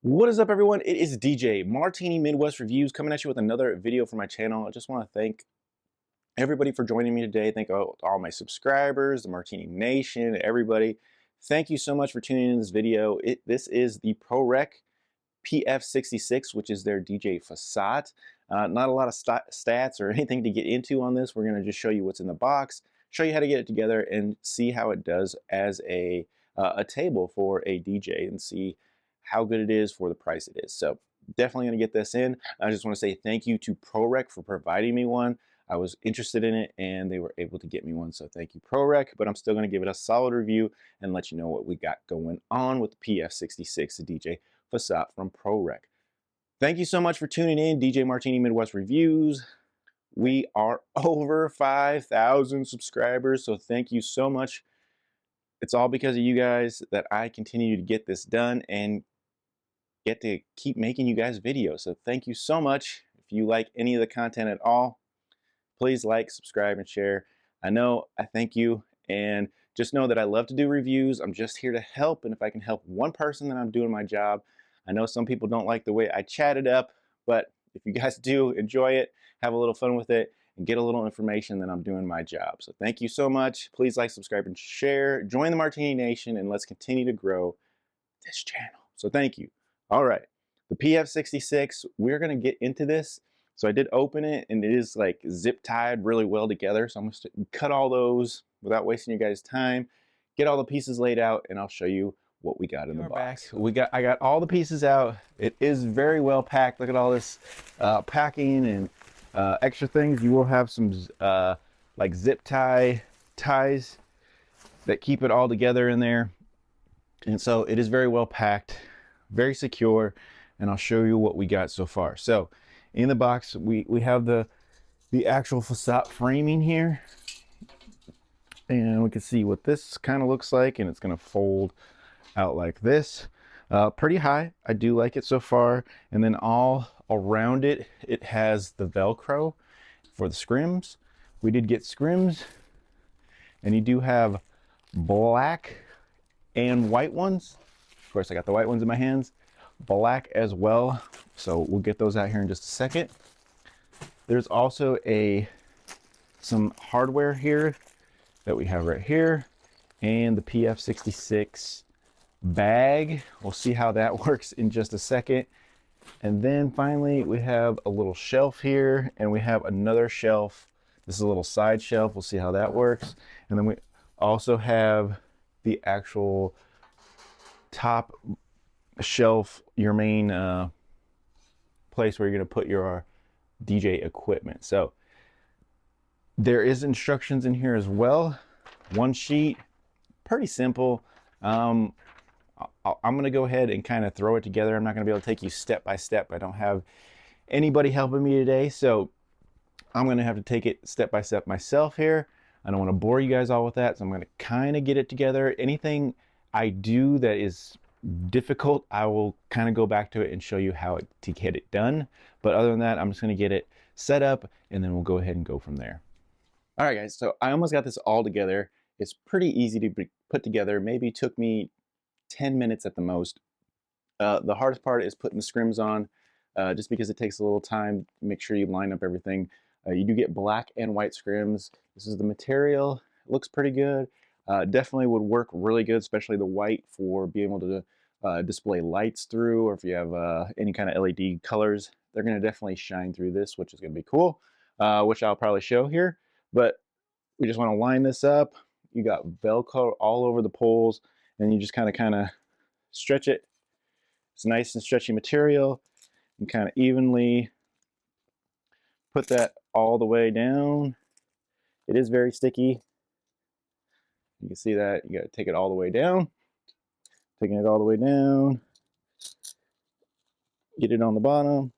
What is up, everyone? It is DJ Martini Midwest Reviews coming at you with another video for my channel. I just want to thank everybody for joining me today. Thank all my subscribers, the Martini Nation, everybody. Thank you so much for tuning in this video. This is the ProReck PF66, which is their DJ Facade. Not a lot of stats or anything to get into on this. We're going to just show you what's in the box, show you how to get it together, and see how it does as a table for a DJ, and see how good it is for the price it is. So definitely going to get this in. I just want to say thank you to ProReck for providing me one. I was interested in it and they were able to get me one, so thank you, ProReck. But I'm still going to give it a solid review and let you know what we got going on with the PF66, the DJ Facade from ProReck. Thank you so much for tuning in, DJ Martini Midwest Reviews. We are over 5,000 subscribers, so thank you so much. It's all because of you guys that I continue to get this done and get to keep making you guys videos. So thank you so much. If you like any of the content at all, please like, subscribe, and share. I thank you, and just know that I love to do reviews. I'm just here to help, and if I can help one person, then I'm doing my job. I know some people don't like the way I chat it up, but if you guys do enjoy it, have a little fun with it, and get a little information, then I'm doing my job. So thank you so much. Please like, subscribe, and share. Join the Martini Nation, and let's continue to grow this channel. So thank you. All right, the PF66, we're gonna get into this. So I did open it, and it is like zip tied really well together. So I'm gonna cut all those without wasting you guys' time, get all the pieces laid out, and I'll show you what we got in the box. I got all the pieces out. It is very well packed. Look at all this packing and extra things. You will have some like zip ties that keep it all together in there. And so it is very well packed, very secure, and I'll show you what we got so far. So in the box, we have the actual facade framing here, and we can see what this kind of looks like, and it's going to fold out like this. Pretty high. I do like it so far. And then all around it, it has the Velcro for the scrims. We did get scrims, and you do have black and white ones. Of course, I got the white ones in my hands. Black as well, so we'll get those out here in just a second. There's also some hardware here that we have right here, and the PF66 bag. We'll see how that works in just a second. And then finally we have a little shelf here, and we have another shelf. This is a little side shelf. We'll see how that works. And then we also have the actual top shelf, your main place where you're going to put your DJ equipment. So there is instructions in here as well. One sheet, pretty simple. I'm going to go ahead and kind of throw it together. I'm not going to be able to take you step by step. I don't have anybody helping me today, so I'm going to have to take it step by step myself here. I don't want to bore you guys all with that, so I'm going to kind of get it together. Anything I do that is difficult, I will kind of go back to it and show you how to get it done. But other than that, I'm just going to get it set up, and then we'll go ahead and go from there. All right, guys, so I almost got this all together. It's pretty easy to put together. Maybe took me 10 minutes at the most. The hardest part is putting the scrims on, just because it takes a little time. Make sure you line up everything. You do get black and white scrims. This is the material. It looks pretty good. Definitely would work really good, especially the white, for being able to display lights through, or if you have any kind of LED colors, they're going to definitely shine through this, which is going to be cool, which I'll probably show here. But we just want to line this up. You got Velcro all over the poles, and you just kind of stretch it. It's nice and stretchy material, and kind of evenly put that all the way down. It is very sticky. You can see that. You got to take it all the way down. Taking it all the way down. Get it on the bottom.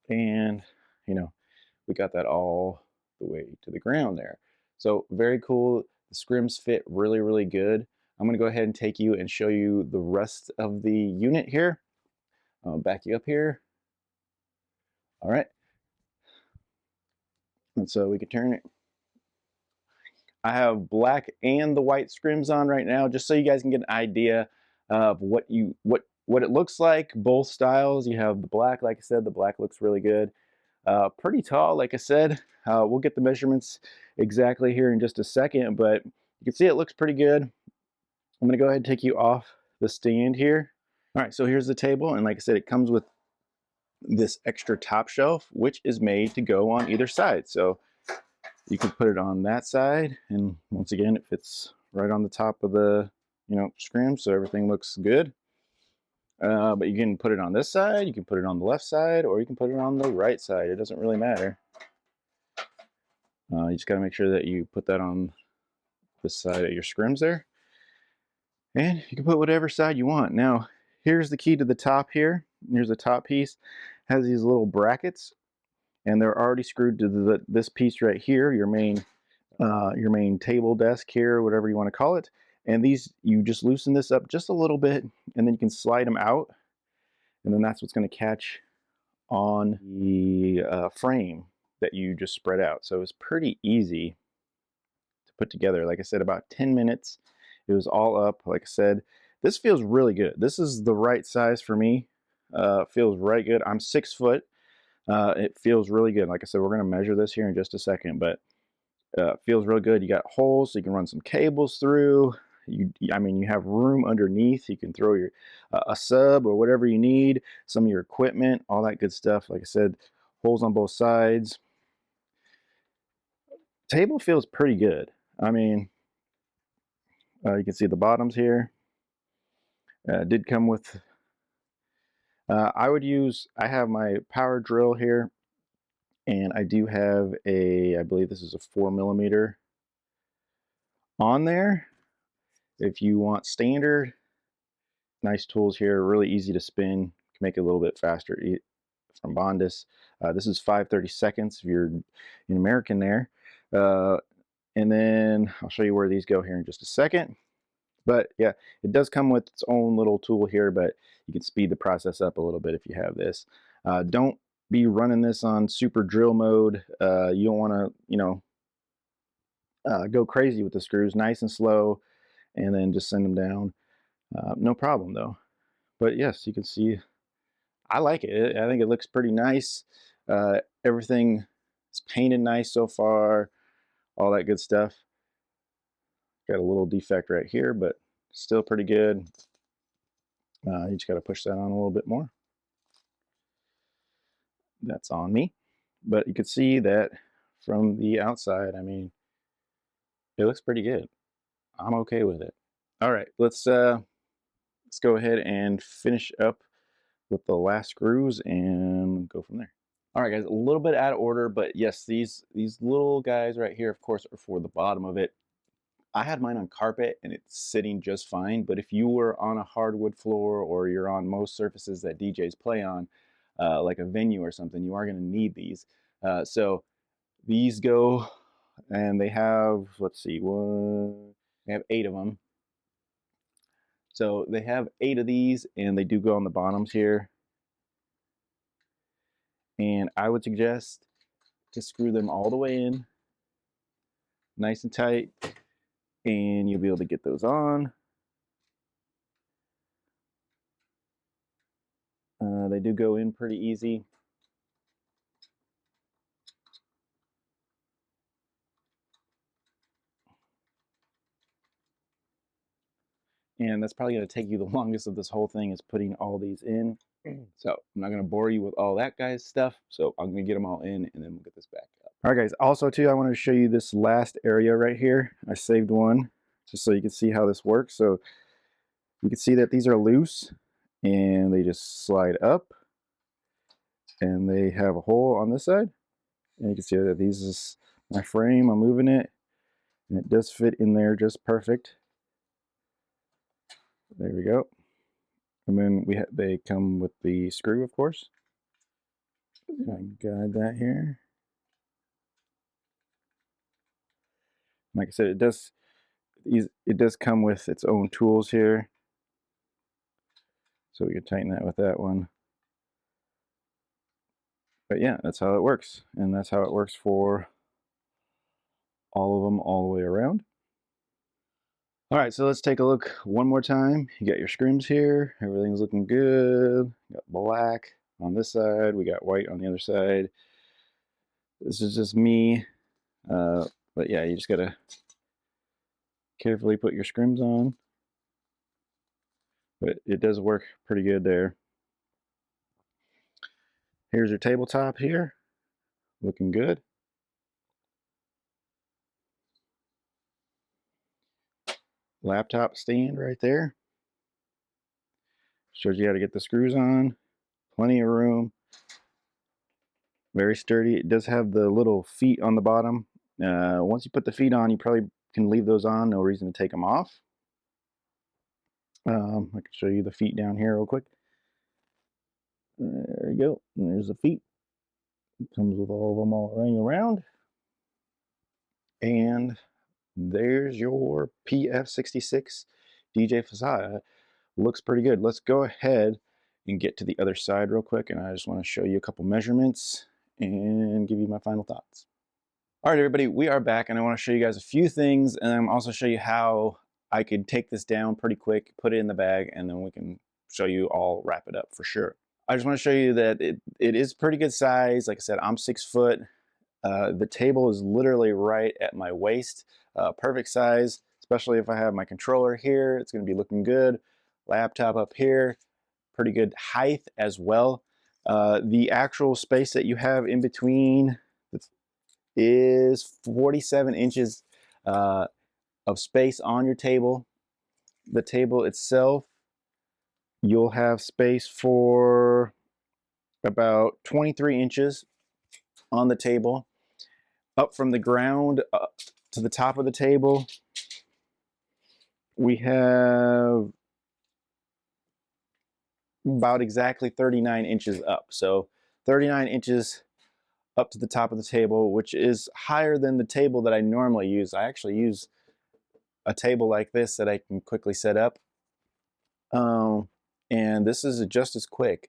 And, we got that all the way to the ground there. So very cool. The scrims fit really, really good. I'm going to go ahead and take you and show you the rest of the unit here. I'll back you up here. All right. And so we can turn it. I have black and the white scrims on right now, just so you guys can get an idea of what what it looks like, both styles. You have the black, like I said, the black looks really good. Pretty tall, like I said. We'll get the measurements exactly here in just a second, but you can see it looks pretty good. I'm gonna go ahead and take you off the stand here. All right, so here's the table, and like I said, it comes with this extra top shelf, which is made to go on either side. So you can put it on that side, and once again, it fits right on the top of the, scrim, so everything looks good. But you can put it on this side, you can put it on the left side, or you can put it on the right side. It doesn't really matter. You just got to make sure that you put that on this side of your scrims there. And you can put whatever side you want. Now, here's the key to the top here. Here's the top piece. It has these little brackets, and they're already screwed to this piece right here, your main table desk here, whatever you want to call it. And these, you just loosen this up just a little bit, and then you can slide them out, and then that's what's going to catch on the frame that you just spread out. So it's pretty easy to put together. Like I said, about 10 minutes. It was all up. Like I said, this feels really good. This is the right size for me. Feels right good. I'm 6 foot. It feels really good. Like I said, we're going to measure this here in just a second, but feels real good. You got holes so you can run some cables through. I mean, you have room underneath. You can throw your a sub or whatever you need, some of your equipment, all that good stuff. Like I said, holes on both sides. Table feels pretty good. I mean, you can see the bottoms here. Did come with, I have my power drill here, and I do have I believe this is a 4mm on there. If you want standard, nice tools here, really easy to spin, can make it a little bit faster from Bondis. This is 5/32 if you're in American there. And then I'll show you where these go here in just a second. But yeah, it does come with its own little tool here, but you can speed the process up a little bit if you have this. Don't be running this on super drill mode. You don't want to, go crazy with the screws. Nice and slow, and then just send them down. No problem though. But yes, you can see I like it. I think it looks pretty nice. Everything is painted nice so far, all that good stuff. Got a little defect right here, but still pretty good. You just got to push that on a little bit more. That's on me. But you can see that from the outside, I mean, it looks pretty good. I'm okay with it. All right, let's go ahead and finish up with the last screws and go from there. All right, guys, a little bit out of order, but yes, these little guys right here, of course, are for the bottom of it. I had mine on carpet and it's sitting just fine, but if you were on a hardwood floor or you're on most surfaces that DJs play on, like a venue or something, you are going to need these. So these go, and they have, let's see, they have 8 of them. So they have 8 of these, and they do go on the bottoms here. And I would suggest to screw them all the way in, nice and tight, and you'll be able to get those on. They do go in pretty easy. And that's probably going to take you the longest of this whole thing, is putting all these in. So I'm not going to bore you with all that guys stuff. So I'm going to get them all in, and then we'll get this back up. All right, guys. Also, too, I wanted to show you this last area right here. I saved one just so you can see how this works. So you can see that these are loose, and they just slide up, and they have a hole on this side. And you can see that these is my frame. I'm moving it, and it does fit in there just perfect. There we go. And then they come with the screw, of course. I can guide that here. Like I said, it does come with its own tools here. So we can tighten that with that one. But yeah, that's how it works. And that's how it works for all of them all the way around. All right, so let's take a look one more time. You got your scrims here. Everything's looking good. You got black on this side. We got white on the other side. This is just me. But yeah, you just gotta carefully put your scrims on. But it does work pretty good there. Here's your tabletop here. Looking good. Laptop stand right there. Shows you how to get the screws on. Plenty of room. Very sturdy. It does have the little feet on the bottom. Once you put the feet on, you probably can leave those on. No reason to take them off. I can show you the feet down here real quick. There you go. And there's the feet. It comes with all of them all running around. And there's your PF66 DJ Facade. Looks pretty good. Let's go ahead and get to the other side real quick. And I just want to show you a couple measurements and give you my final thoughts. All right, everybody, we are back, and I want to show you guys a few things, and I'm also show you how I could take this down pretty quick, put it in the bag, and then we can show you all wrap it up for sure. I just want to show you that it is pretty good size. Like I said, I'm 6 foot. The table is literally right at my waist. Perfect size, especially if I have my controller here. It's going to be looking good. Laptop up here, pretty good height as well. The actual space that you have in between is 47 inches of space on your table. The table itself, you'll have space for about 23 inches on the table. Up from the ground up to the top of the table, we have about exactly 39 inches up. So 39 inches up to the top of the table, which is higher than the table that I normally use. I actually use a table like this that I can quickly set up. And this is just as quick.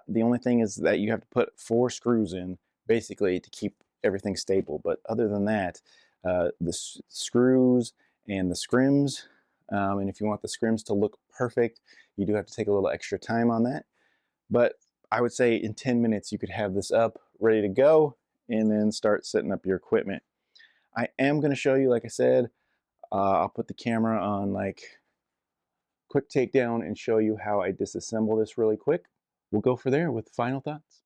The only thing is that you have to put 4 screws in basically to keep everything stable. But other than that, the screws and the scrims, and if you want the scrims to look perfect, you do have to take a little extra time on that. But I would say in 10 minutes you could have this up, ready to go, and then start setting up your equipment. I am going to show you, like I said, I'll put the camera on like quick takedown and show you how I disassemble this really quick. We'll go for there with final thoughts.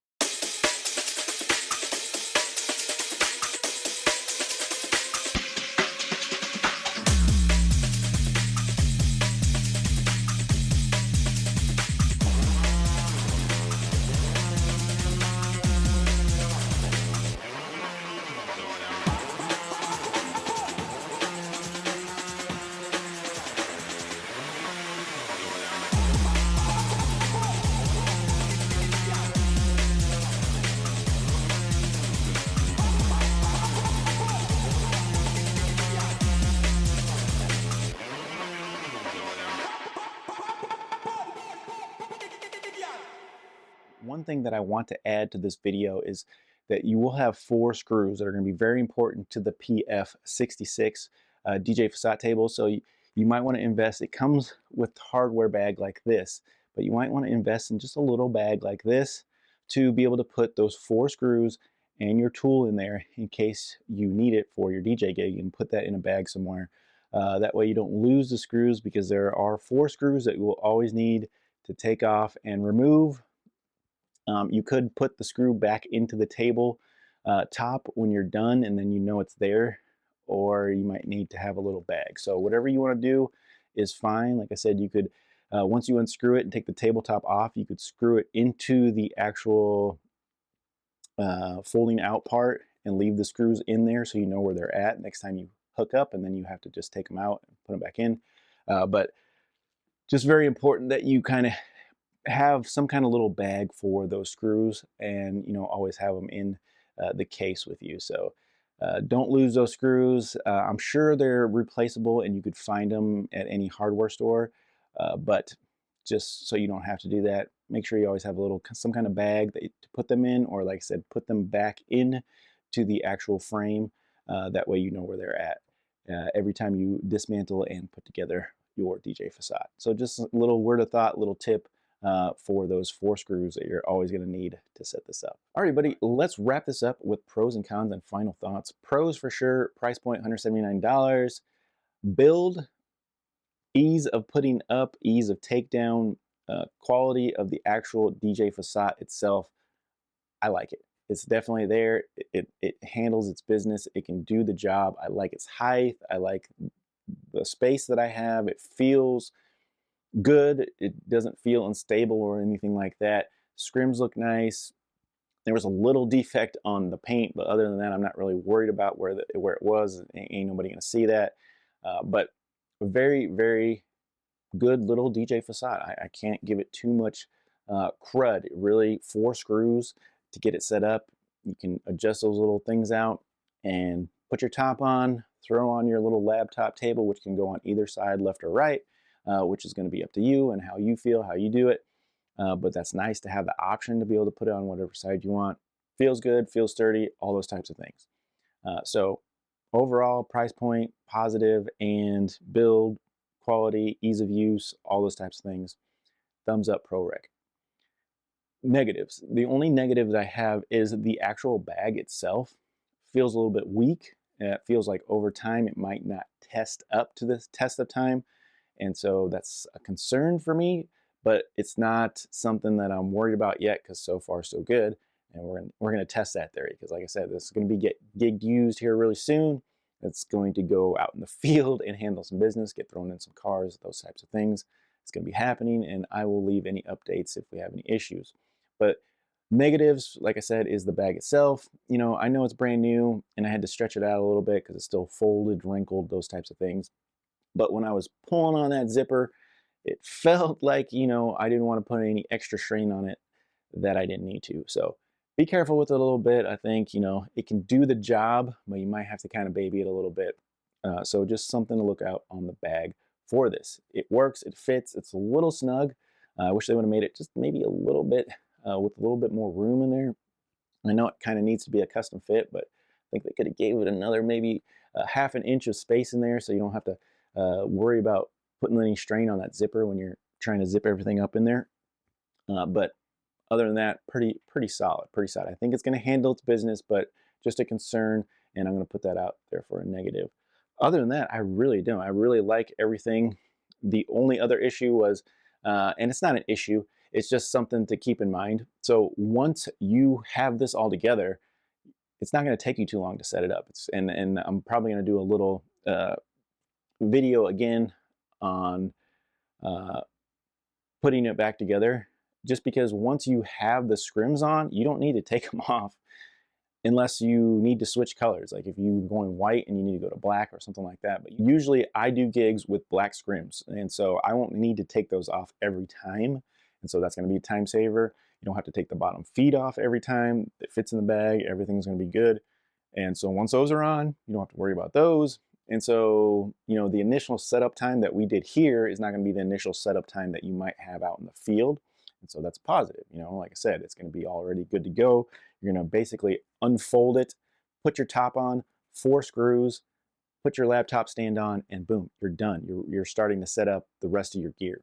One thing that I want to add to this video is that you will have 4 screws that are going to be very important to the PF66 DJ Facade table. So you might want to invest. It comes with hardware bag like this, but you might want to invest in just a little bag like this to be able to put those 4 screws and your tool in there in case you need it for your DJ gig, and put that in a bag somewhere. That way you don't lose the screws, because there are 4 screws that you will always need to take off and remove. You could put the screw back into the table top when you're done, and then you know it's there, or you might need to have a little bag. So whatever you want to do is fine. Like I said, you could, once you unscrew it and take the tabletop off, you could screw it into the actual folding out part and leave the screws in there so you know where they're at next time you hook up, and then you have to just take them out and put them back in. But just very important that you kind of have some kind of little bag for those screws, and always have them in the case with you. So don't lose those screws. I'm sure they're replaceable and you could find them at any hardware store, but just so you don't have to do that, make sure you always have some kind of bag to put them in, or like I said, put them back in to the actual frame. That way you know where they're at. every time you dismantle and put together your DJ facade. So just a little word of thought, little tip for those 4 screws that you're always going to need to set this up. All right, buddy, let's wrap this up with pros and cons and final thoughts. Pros for sure, price point $179. Build, ease of putting up, ease of takedown, quality of the actual DJ facade itself. I like it. It's definitely there. It handles its business. It can do the job. I like its height. I like the space that I have. It feels good. It doesn't feel unstable or anything like that. Scrims look nice. There was a little defect on the paint, but other than that, I'm not really worried about where it was. Ain't nobody gonna see that. But very, very good little DJ facade. I can't give it too much crud. Really, 4 screws to get it set up. You can adjust those little things out and put your top on, throw on your little laptop table, which can go on either side, left or right, which is going to be up to you and how you feel, how you do it. But that's nice to have the option to be able to put it on whatever side you want. Feels good, feels sturdy, all those types of things. So overall, price point, positive, and build, quality, ease of use, all those types of things. Thumbs up, ProReck. Negatives. The only negative that I have is the actual bag itself feels a little bit weak. It feels like over time it might not test up to the test of time. And so that's a concern for me, but it's not something that I'm worried about yet because so far so good. And we're gonna test that theory because like I said, this is gonna be gig used here really soon. It's going to go out in the field and handle some business, get thrown in some cars, those types of things. It's gonna be happening, and I will leave any updates if we have any issues. But negatives, like I said, is the bag itself. You know, I know it's brand new and I had to stretch it out a little bit because it's still folded, wrinkled, those types of things. But when I was pulling on that zipper, it felt like, you know, I didn't want to put any extra strain on it that I didn't need to. So be careful with it a little bit. I think, you know, it can do the job, but you might have to kind of baby it a little bit. So just something to look out on the bag for this. It works, it fits, it's a little snug. I wish they would have made it just maybe a little bit with a little bit more room in there. I know it kind of needs to be a custom fit, but I think they could have gave it another maybe a half an inch of space in there so you don't have to worry about putting any strain on that zipper when you're trying to zip everything up in there. But other than that, pretty solid, pretty solid. I think it's going to handle its business, but just a concern, and I'm going to put that out there for a negative. Other than that, I really don't. I really like everything. The only other issue was, and it's not an issue, it's just something to keep in mind. So once you have this all together, it's not going to take you too long to set it up. And I'm probably going to do a little video again on putting it back together, just because once you have the scrims on, you don't need to take them off unless you need to switch colors. Like if you're going white and you need to go to black or something like that. But usually I do gigs with black scrims, and so I won't need to take those off every time. And so that's going to be a time saver. You don't have to take the bottom feet off every time. It fits in the bag. Everything's going to be good. And so once those are on, you don't have to worry about those. And so, you know, the initial setup time that we did here is not going to be the initial setup time that you might have out in the field. And so that's positive. You know, like I said, it's going to be already good to go. You're going to basically unfold it, put your top on, 4 screws, put your laptop stand on, and boom, you're done. You're starting to set up the rest of your gear.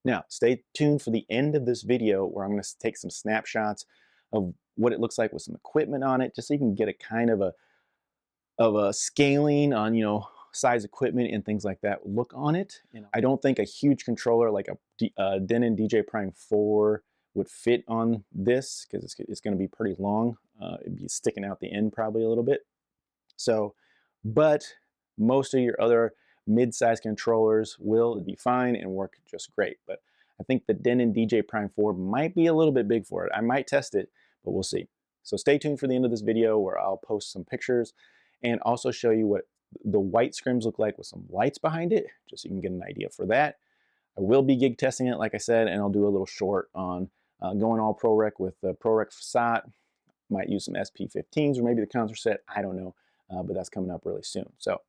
Now, stay tuned for the end of this video where I'm going to take some snapshots of what it looks like with some equipment on it, just so you can get a kind of a scaling on, you know, size equipment and things like that look on it. And I don't think a huge controller like a Denon DJ Prime 4 would fit on this because it's going to be pretty long. It'd be sticking out the end probably a little bit. So, but most of your other mid-size controllers will be fine and work just great. But I think the Denon DJ Prime 4 might be a little bit big for it. I might test it, but we'll see. So stay tuned for the end of this video where I'll post some pictures and also show you what the white scrims look like with some lights behind it, just so you can get an idea for that. I will be gig testing it, like I said, and I'll do a little short on going all ProReck with the ProReck Facade. Might use some SP15s or maybe the concert set, I don't know, but that's coming up really soon. So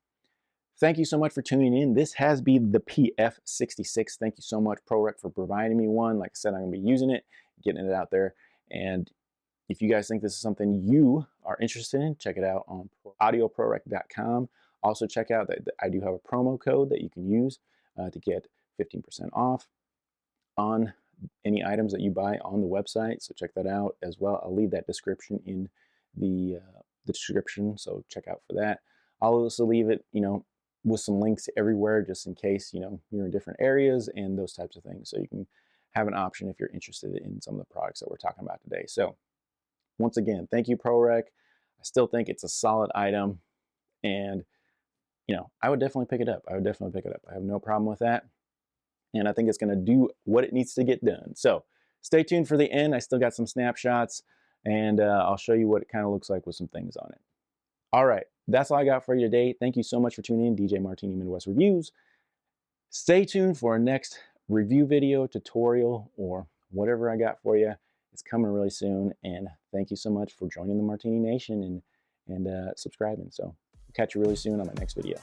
thank you so much for tuning in. This has been the PF66. Thank you so much, ProReck, for providing me one. Like I said, I'm going to be using it, getting it out there. And if you guys think this is something you are interested in, check it out on audioproReck.com. Also check out that I do have a promo code that you can use to get 15% off on any items that you buy on the website. So check that out as well. I'll leave that description in the description, so check out for that. I'll also leave it, with some links everywhere, just in case, you're in different areas and those types of things. So you can have an option if you're interested in some of the products that we're talking about today. So once again, thank you, ProReck. I still think it's a solid item, and I would definitely pick it up. I have no problem with that. And I think it's going to do what it needs to get done. So stay tuned for the end. I still got some snapshots, and I'll show you what it kind of looks like with some things on it. All right, that's all I got for you today. Thank you so much for tuning in, DJ Martini Midwest Reviews. Stay tuned for our next review video, tutorial, or whatever I got for you. It's coming really soon, and thank you so much for joining the Martini Nation and subscribing. So I'll catch you really soon on the next video.